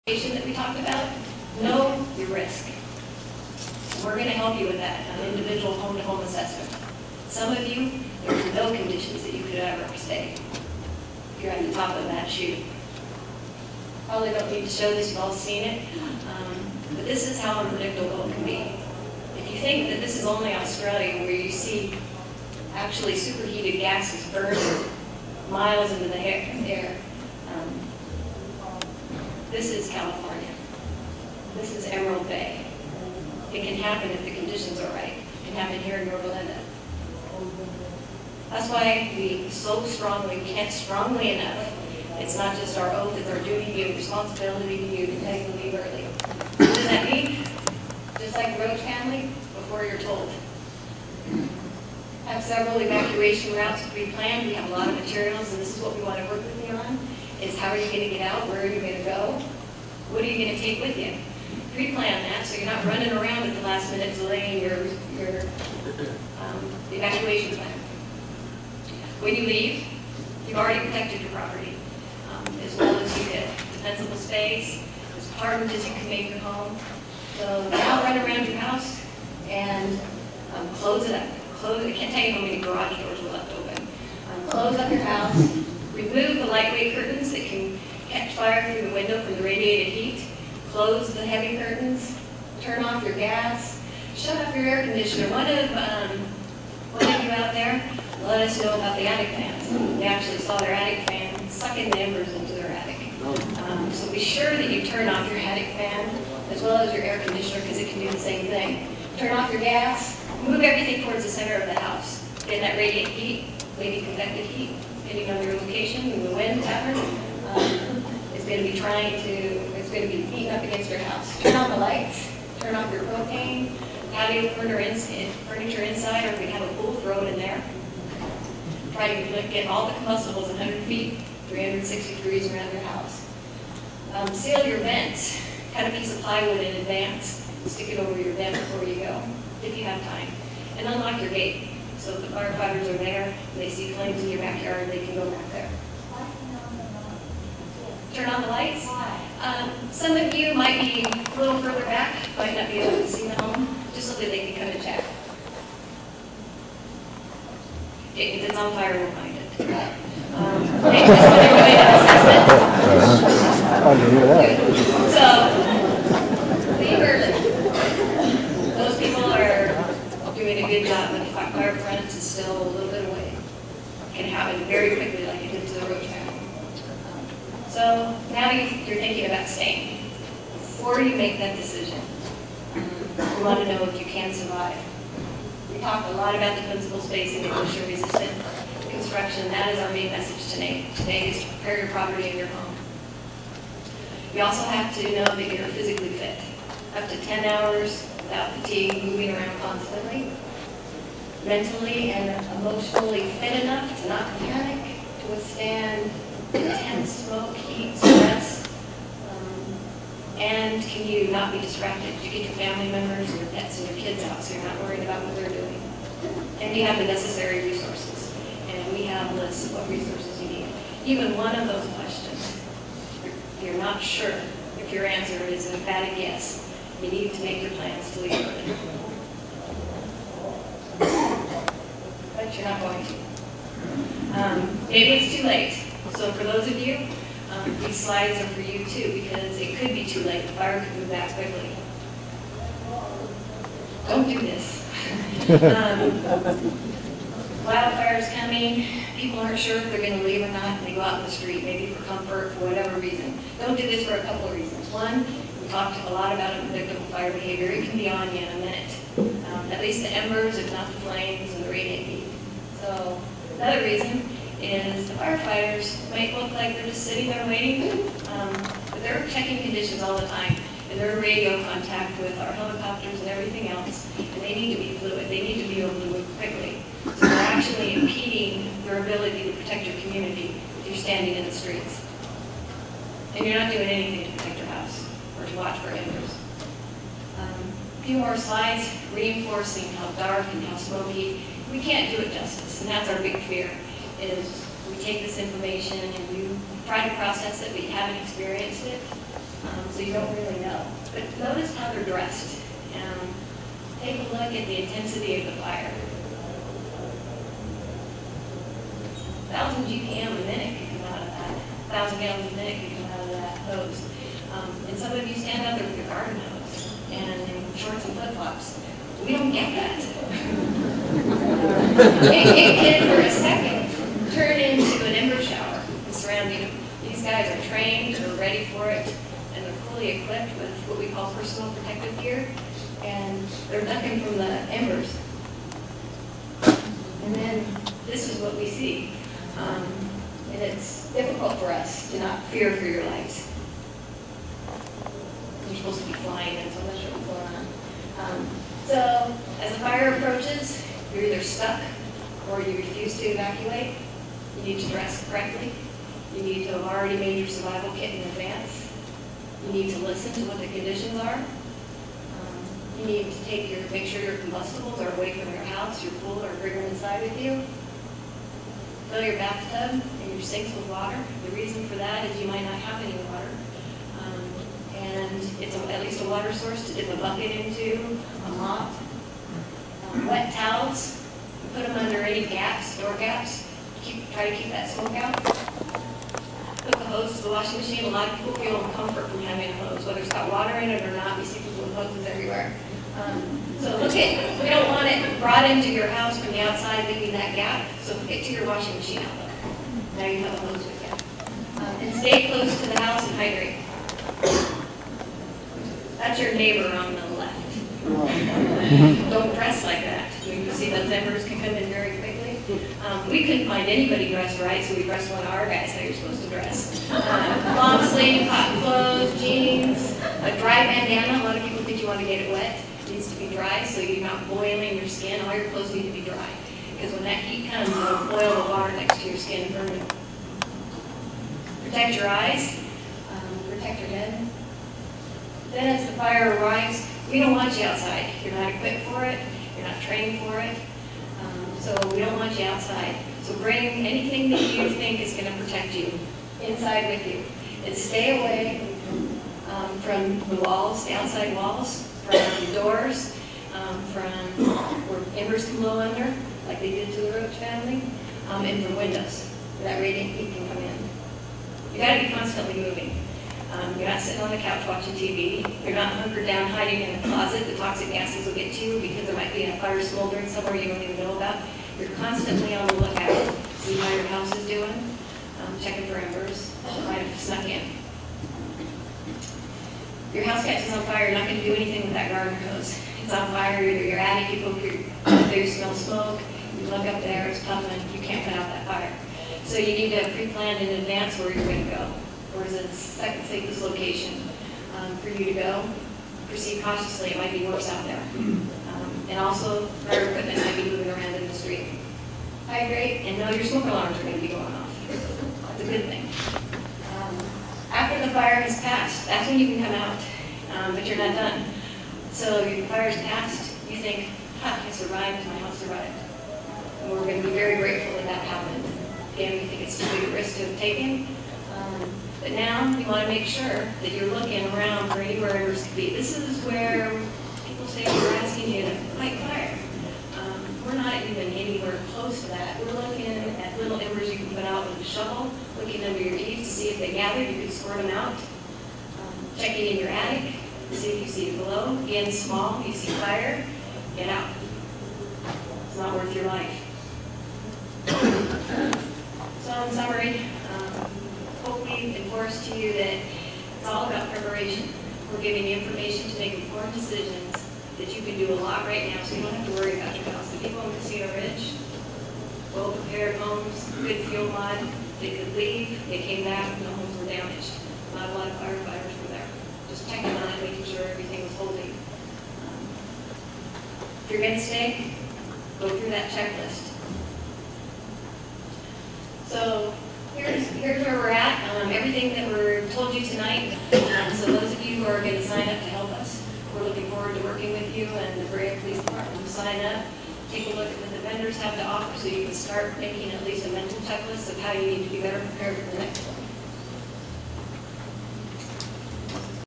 that we talked about, know your risk. We're going to help you with that, an individual home-to-home assessment. Some of you, there's no conditions that you could ever stay if you're at the top of that chute. Probably don't need to show this, you've all seen it, but this is how unpredictable it can be. If you think that this is only Australia where you see actually superheated gases burning miles into the air, this is California. This is Emerald Bay. It can happen if the conditions are right. It can happen here in Yorba. That's why we can't strongly enough. It's not just our oath, it's our duty and responsibility to you to take the leave early. What does that mean? Just like the Roach family, before you're told. Have several evacuation routes pre-planned. We have a lot of materials, and this is what we want to work with you on. Is how are you going to get out? Where are you going to go? What are you going to take with you? Pre-plan that so you're not running around at the last minute delaying your evacuation plan. When you leave, you've already protected your property as well as you did. Defensible space, as hardened as you can make your home. So now run around your house and close it up. I can't tell you how many garage doors were left open. Close up your house. Remove the lightweight curtains that can catch fire through the window from the radiated heat. Close the heavy curtains. Turn off your gas. Shut off your air conditioner. One of you out there, let us know about the attic fans. They actually saw their attic fan sucking the embers into their attic. So be sure that you turn off your attic fan as well as your air conditioner because it can do the same thing. Turn off your gas. Move everything towards the center of the house. Get that radiant heat, maybe convective heat, depending on your location and the wind pattern. It's going to be beating up against your house. Turn on the lights. Turn off your propane. Patio furniture inside, or if we have a pool, throw it in there. Try to get all the combustibles 100 feet, 360 degrees around your house. Seal your vents. Cut a piece of plywood in advance. Stick it over your vent before you go, if you have time. And unlock your gate. So if the firefighters are there, and they see flames in your backyard, they can go back there. Turn on the lights. Some of you might be a little further back, might not be able to see the home, just so that they can come and check. If it's on fire, we'll find it. They just want to go in and assess it. So, leave early. Those people are doing a good job, but the fire front is still a little bit away. It can happen very quickly like it did to the Roach family. So now you're thinking about staying. Before you make that decision, we want to know if you can survive. We talked a lot about defensible space and erosion-resistant construction. That is our main message today. Today is to prepare your property and your home. You also have to know that you're physically fit. Up to 10 hours without fatigue, moving around constantly. Mentally and emotionally fit enough to not panic, to withstand intense smoke, heat, stress, and can you not be distracted? You get your family members and your pets and your kids out so you're not worried about what they're doing. And you have the necessary resources. And we have lists of what resources you need. Even one of those questions, you're not sure if your answer is a bad guess. You need to make your plans to leave early. But you're not going to. Maybe it's too late. So for those of you, these slides are for you too, because it could be too late. The fire could move back quickly. Don't do this. Wildfire's coming. People aren't sure if they're going to leave or not, and they go out in the street, maybe for comfort, for whatever reason. Don't do this for a couple of reasons. One, we talked a lot about unpredictable fire behavior. It can be on you in a minute. At least the embers, if not the flames, and the radiant heat. So another reason is the firefighters might look like they're just sitting there waiting, but they're checking conditions all the time, and they're in radio contact with our helicopters and everything else, and they need to be fluid. They need to be able to move quickly. So they're actually impeding their ability to protect your community if you're standing in the streets. And you're not doing anything to protect your house or to watch for embers. A few more slides reinforcing how dark and how smoky. We can't do it justice, and that's our big fear. Is we take this information and you try to process it, but you haven't experienced it. so you don't really know. But notice how they're dressed, and take a look at the intensity of the fire. 1,000 GPM a minute could come out of that. 1,000 gallons a minute could come out of that hose. And some of you stand out there with your garden hose and in shorts and flip-flops. We don't get that. It can, for a second, turn into an ember shower surrounding them. These guys are trained, they're ready for it, and they're fully equipped with what we call personal protective gear, and they're ducking from the embers. And then this is what we see. And it's difficult for us to not fear for your lives. You're supposed to be flying, and so I'm not sure what's going on. So as the fire approaches, you're either stuck or you refuse to evacuate. You need to dress correctly. You need to have already made your survival kit in advance. You need to listen to what the conditions are. You need to make sure your combustibles are away from your house, your pool, or bring them inside with you. Fill your bathtub and your sinks with water. The reason for that is you might not have any water. And it's at least a water source to dip a bucket into, a mop. Wet towels, put them under any gaps, door gaps. Try to keep that smoke out. Put the hose to the washing machine. A lot of people feel comfort from having a hose, whether it's got water in it or not. We see people with hoses everywhere. So we don't want it brought into your house from the outside, leaving that gap. So hook it to your washing machine outlet. Now you have a hose with you. And stay close to the house and hydrate. That's your neighbor on the left. Don't dress like that. You see those embers can come in very quickly. We couldn't find anybody dressed right, so we dressed one of our guys how you're supposed to dress. Long sleeve, hot clothes, jeans, a dry bandana. A lot of people think you want to get it wet. It needs to be dry so you're not boiling your skin. All your clothes need to be dry. Because when that heat comes, it'll boil the water next to your skin and burn it. Protect your eyes. Protect your head. Then as the fire arrives, we don't want you outside. You're not equipped for it. You're not trained for it. So we don't want you outside. So bring anything that you think is going to protect you inside with you. And stay away from the walls, the outside walls, from doors, from where embers can blow under, like they did to the Roach family, and from windows, where that radiant heat can come in. You got to be constantly moving. You're not sitting on the couch watching TV. You're not hunkered down hiding in the closet. The toxic gases will get to you because there might be a fire smoldering somewhere you don't even know about. You're constantly on the lookout. See how your house is doing. Checking for embers. Might have snuck in. Your house catches on fire. You're not going to do anything with that garden hose. It's on fire. Your attic, you poke there, you smell smoke. You look up there, it's puffing. You can't put out that fire. So you need to pre-plan in advance where you're going to go. Where's the second safest location for you to go? Proceed cautiously. It might be worse out there. And also, fire equipment might be moving around in the street. Hydrate and know your smoke alarms are going to be going off. That's a good thing. After the fire has passed, that's when you can come out, but you're not done. So your fire's passed, you think, I survived, my house survived. And we're going to be very grateful that that happened. Again, we think it's too big a risk to have taken. But now you want to make sure that you're looking around for anywhere embers could be. This is where people say we're asking you to fight fire. We're not even anywhere close to that. We're looking at little embers you can put out with a shovel, looking under your eaves to see if they gathered. You can squirt them out. Checking in your attic to see if you see a glow. Again, small, you see fire, get out. It's not worth your life. So in summary, hope we've enforced to you that it's all about preparation. We're giving you information to make informed decisions that you can do a lot right now so you don't have to worry about your house. The people in Casino Ridge, well-prepared homes, good fuel mod, they could leave, they came back, and the homes were damaged. Not a lot of firefighters were there. Just checking on it, making sure everything was holding. If you're going to stay, go through that checklist. So here's where we're at. Everything that we're told you tonight. So those of you who are going to sign up to help us, we're looking forward to working with you and the Brea Police Department to sign up. Take a look at what the vendors have to offer so you can start making at least a mental checklist of how you need to be better prepared for the next one.